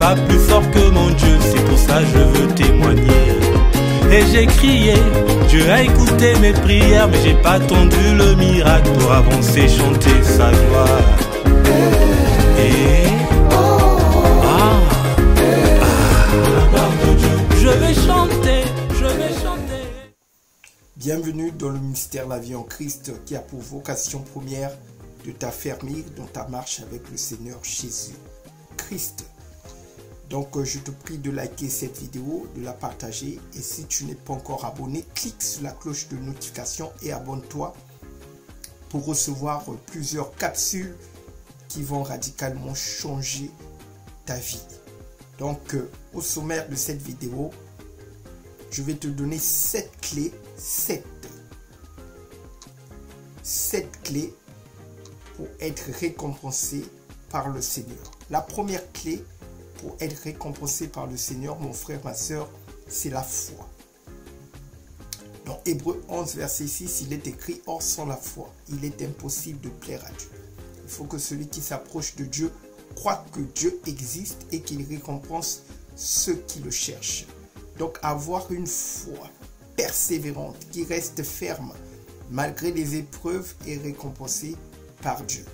Pas plus fort que mon Dieu, c'est pour ça que je veux témoigner. Et j'ai crié, Dieu a écouté mes prières, mais j'ai pas attendu le miracle pour avancer, chanter sa gloire. Et la gloire de Dieu, je vais chanter, je vais chanter. Bienvenue dans le mystère La vie en Christ qui a pour vocation première de t'affermir dans ta marche avec le Seigneur Jésus Christ. Donc je te prie de liker cette vidéo, de la partager et si tu n'es pas encore abonné, clique sur la cloche de notification et abonne-toi pour recevoir plusieurs capsules qui vont radicalement changer ta vie. Donc au sommaire de cette vidéo, je vais te donner 7 clés, 7 clés pour être récompensé par le Seigneur. La première clé pour être récompensé par le Seigneur, mon frère, ma soeur, c'est la foi. Dans Hébreux 11, verset 6, il est écrit « Or, sans la foi, il est impossible de plaire à Dieu. Il faut que celui qui s'approche de Dieu croit que Dieu existe et qu'il récompense ceux qui le cherchent. » Donc, avoir une foi persévérante qui reste ferme malgré les épreuves est récompensé par Dieu.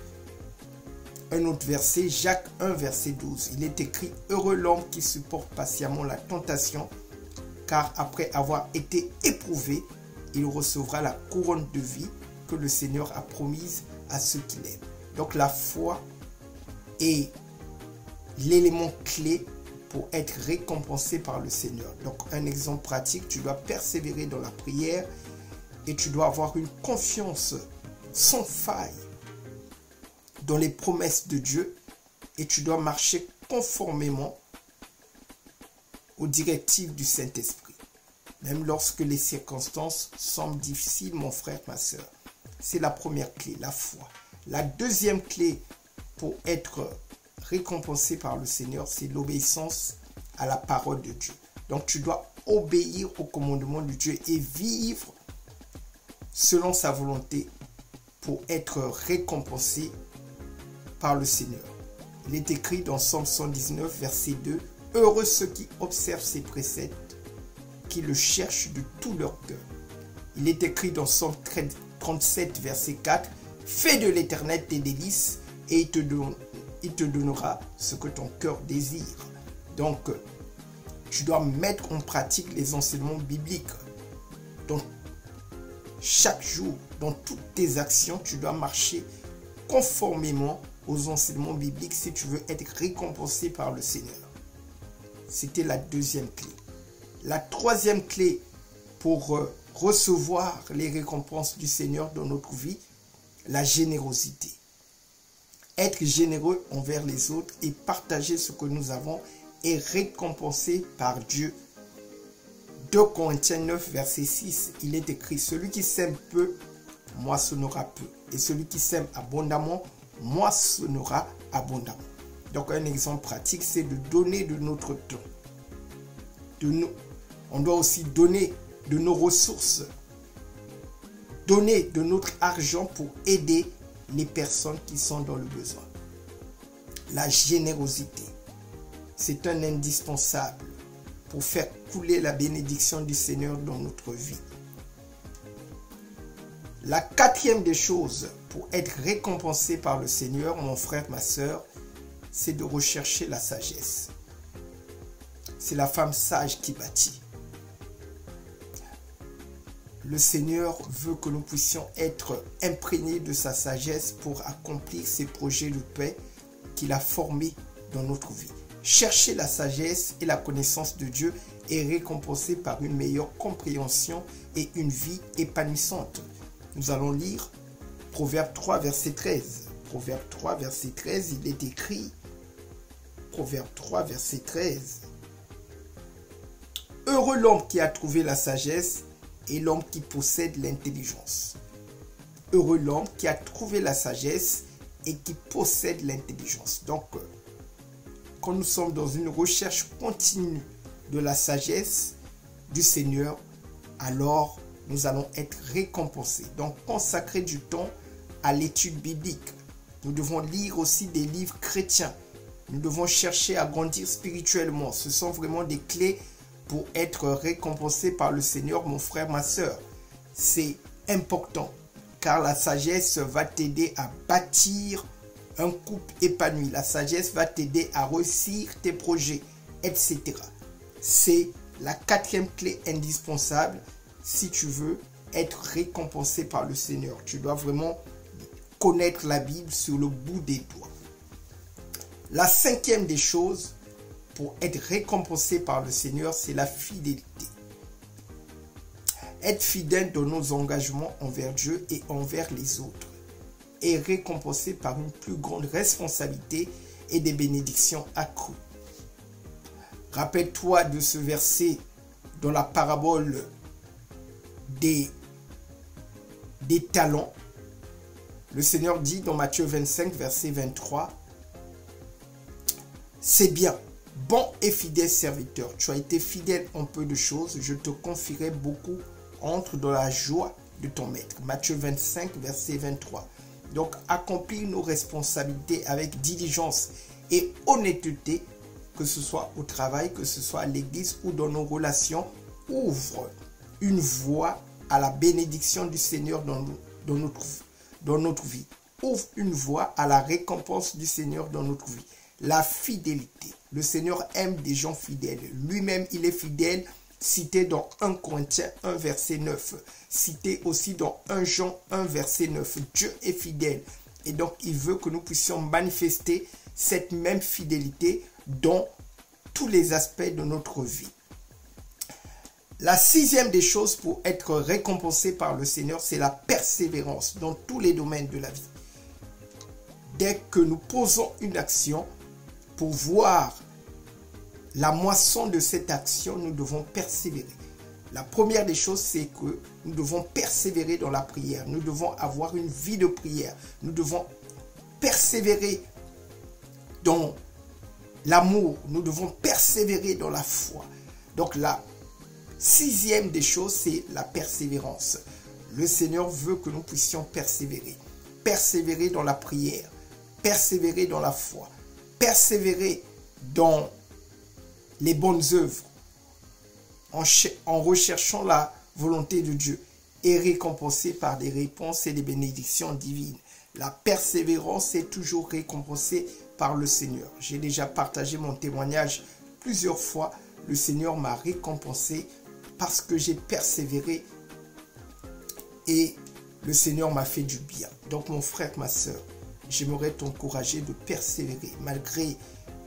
Un autre verset, Jacques 1, verset 12. Il est écrit « Heureux l'homme qui supporte patiemment la tentation, car après avoir été éprouvé, il recevra la couronne de vie que le Seigneur a promise à ceux qui l'aiment. » Donc la foi est l'élément clé pour être récompensé par le Seigneur. Donc un exemple pratique, tu dois persévérer dans la prière et tu dois avoir une confiance sans faille dans les promesses de Dieu et tu dois marcher conformément aux directives du Saint-Esprit. Même lorsque les circonstances semblent difficiles, mon frère, ma soeur. C'est la première clé, la foi. La deuxième clé pour être récompensé par le Seigneur, c'est l'obéissance à la parole de Dieu. Donc tu dois obéir au commandement de Dieu et vivre selon sa volonté pour être récompensé par le Seigneur. Il est écrit dans Psaume 119, verset 2, « Heureux ceux qui observent ses préceptes, qui le cherchent de tout leur cœur. » Il est écrit dans Psaume 37, verset 4, « Fais de l'Éternel tes délices, et il te donnera ce que ton cœur désire. » Donc, tu dois mettre en pratique les enseignements bibliques. Donc, chaque jour, dans toutes tes actions, tu dois marcher conformément aux enseignements bibliques si tu veux être récompensé par le Seigneur. C'était la deuxième clé. La troisième clé pour recevoir les récompenses du Seigneur dans notre vie, la générosité. Être généreux envers les autres et partager ce que nous avons est récompensé par Dieu. 2 Corinthiens 9, verset 6, il est écrit « Celui qui sème peu, moissonnera peu. Et celui qui sème abondamment, moissonnera abondamment. » Donc un exemple pratique, c'est de donner de notre temps. On doit aussi donner de nos ressources, donner de notre argent pour aider les personnes qui sont dans le besoin. La générosité, c'est un indispensable pour faire couler la bénédiction du Seigneur dans notre vie. La quatrième des choses pour être récompensé par le Seigneur, mon frère, ma soeur, c'est de rechercher la sagesse. C'est la femme sage qui bâtit. Le Seigneur veut que nous puissions être imprégnés de sa sagesse pour accomplir ses projets de paix qu'il a formés dans notre vie. Chercher la sagesse et la connaissance de Dieu est récompensé par une meilleure compréhension et une vie épanouissante. Nous allons lire Proverbe 3, verset 13. Proverbe 3, verset 13, il est écrit, Proverbe 3, verset 13. « Heureux l'homme qui a trouvé la sagesse et l'homme qui possède l'intelligence. » Heureux l'homme qui a trouvé la sagesse et qui possède l'intelligence. Donc, quand nous sommes dans une recherche continue de la sagesse du Seigneur, alors nous allons être récompensés. Donc, consacrer du temps à l'étude biblique. Nous devons lire aussi des livres chrétiens Nous devons chercher à grandir spirituellement. Ce sont vraiment des clés pour être récompensé par le Seigneur, mon frère, ma soeur. C'est important, car la sagesse va t'aider à bâtir un couple épanoui. La sagesse va t'aider à réussir tes projets, etc. C'est la quatrième clé indispensable si tu veux être récompensé par le Seigneur. Tu dois vraiment connaître la Bible sur le bout des doigts. La cinquième des choses pour être récompensé par le Seigneur, c'est la fidélité. Être fidèle dans nos engagements envers Dieu et envers les autres est récompensé par une plus grande responsabilité et des bénédictions accrues. Rappelle-toi de ce verset dans la parabole des talents. Le Seigneur dit dans Matthieu 25, verset 23, « C'est bien, bon et fidèle serviteur, tu as été fidèle en peu de choses, je te confierai beaucoup, entre dans la joie de ton maître. » Matthieu 25, verset 23. Donc, accomplir nos responsabilités avec diligence et honnêteté, que ce soit au travail, que ce soit à l'église ou dans nos relations, ouvre une voie à la bénédiction du Seigneur dans notre vie. Ouvre une voie à la récompense du Seigneur dans notre vie. La fidélité. Le Seigneur aime des gens fidèles. Lui-même, il est fidèle, cité dans 1 Corinthiens 1, verset 9. Cité aussi dans 1 Jean 1, verset 9. Dieu est fidèle. Et donc, il veut que nous puissions manifester cette même fidélité dans tous les aspects de notre vie. La sixième des choses pour être récompensé par le Seigneur, c'est la persévérance dans tous les domaines de la vie. Dès que nous posons une action, pour voir la moisson de cette action, nous devons persévérer. La première des choses, c'est que nous devons persévérer dans la prière. Nous devons avoir une vie de prière. Nous devons persévérer dans l'amour. Nous devons persévérer dans la foi. Donc la sixième des choses, c'est la persévérance. Le Seigneur veut que nous puissions persévérer. Persévérer dans la prière. Persévérer dans la foi. Persévérer dans les bonnes œuvres. En recherchant la volonté de Dieu. Et récompensé par des réponses et des bénédictions divines. La persévérance est toujours récompensée par le Seigneur. J'ai déjà partagé mon témoignage plusieurs fois. Le Seigneur m'a récompensé parce que j'ai persévéré et le Seigneur m'a fait du bien. Donc mon frère, ma soeur, j'aimerais t'encourager de persévérer malgré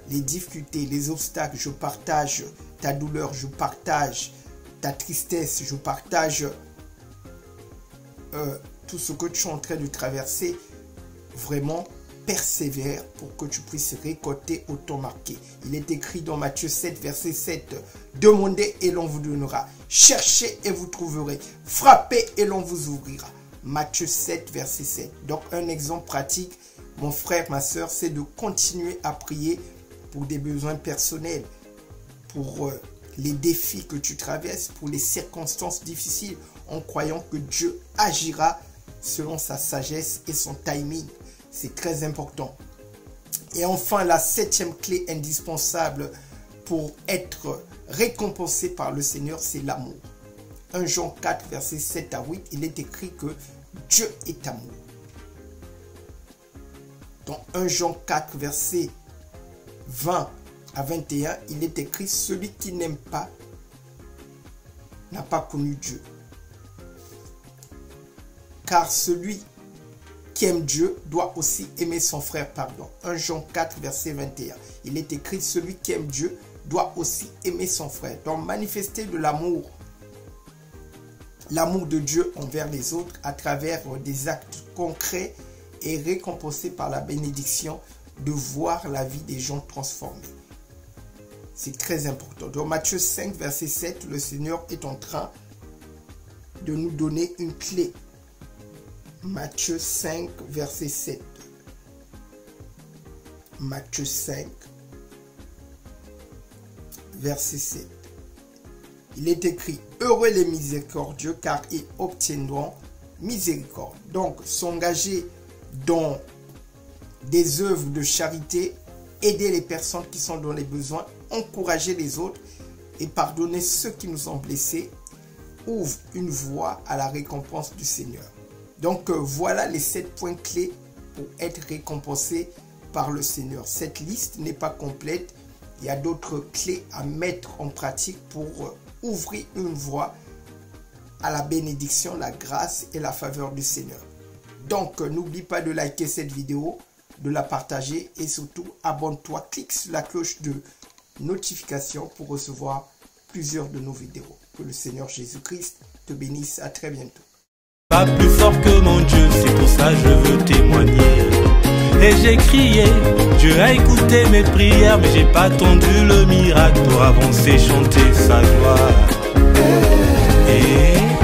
les difficultés, les obstacles. Je partage ta douleur, je partage ta tristesse, je partage tout ce que tu es en train de traverser. Vraiment, persévère pour que tu puisses récolter au temps marqué. Il est écrit dans Matthieu 7, verset 7. Demandez et l'on vous donnera. Cherchez et vous trouverez. Frappez et l'on vous ouvrira. Matthieu 7, verset 7. Donc, un exemple pratique, mon frère, ma soeur, c'est de continuer à prier pour des besoins personnels, pour les défis que tu traverses, pour les circonstances difficiles, en croyant que Dieu agira selon sa sagesse et son timing. C'est très important. Et enfin, la septième clé indispensable pour être récompensé par le Seigneur, c'est l'amour. 1 Jean 4, verset 7 à 8, il est écrit que Dieu est amour. Dans 1 Jean 4, verset 20 à 21, il est écrit « Celui qui n'aime pas n'a pas connu Dieu. Car celui qui aime Dieu doit aussi aimer son frère. » Pardon. 1 Jean 4, verset 21. Il est écrit « Celui qui aime Dieu doit aussi aimer son frère. » Donc manifester de l'amour de Dieu envers les autres à travers des actes concrets et récompensé par la bénédiction de voir la vie des gens transformée. C'est très important. Dans Matthieu 5, verset 7, le Seigneur est en train de nous donner une clé. Matthieu 5, verset 7. Matthieu 5, verset 7. Il est écrit « Heureux les miséricordieux, car ils obtiendront miséricorde. » Donc, s'engager dans des œuvres de charité aider les personnes qui sont dans les besoins, encourager les autres et pardonner ceux qui nous ont blessés ouvre une voie à la récompense du Seigneur. Donc voilà les 7 points clés pour être récompensé par le Seigneur. Cette liste n'est pas complète. Il y a d'autres clés à mettre en pratique pour ouvrir une voie à la bénédiction, la grâce et la faveur du Seigneur. Donc n'oublie pas de liker cette vidéo, de la partager et surtout abonne-toi, clique sur la cloche de notification pour recevoir plusieurs de nos vidéos. Que le Seigneur Jésus-Christ te bénisse. À très bientôt. Pas plus fort que mon Dieu, c'est pour ça que je veux témoigner. Et j'ai crié, Dieu a écouté mes prières, mais j'ai pas attendu le miracle pour avancer, chanter sa gloire. Et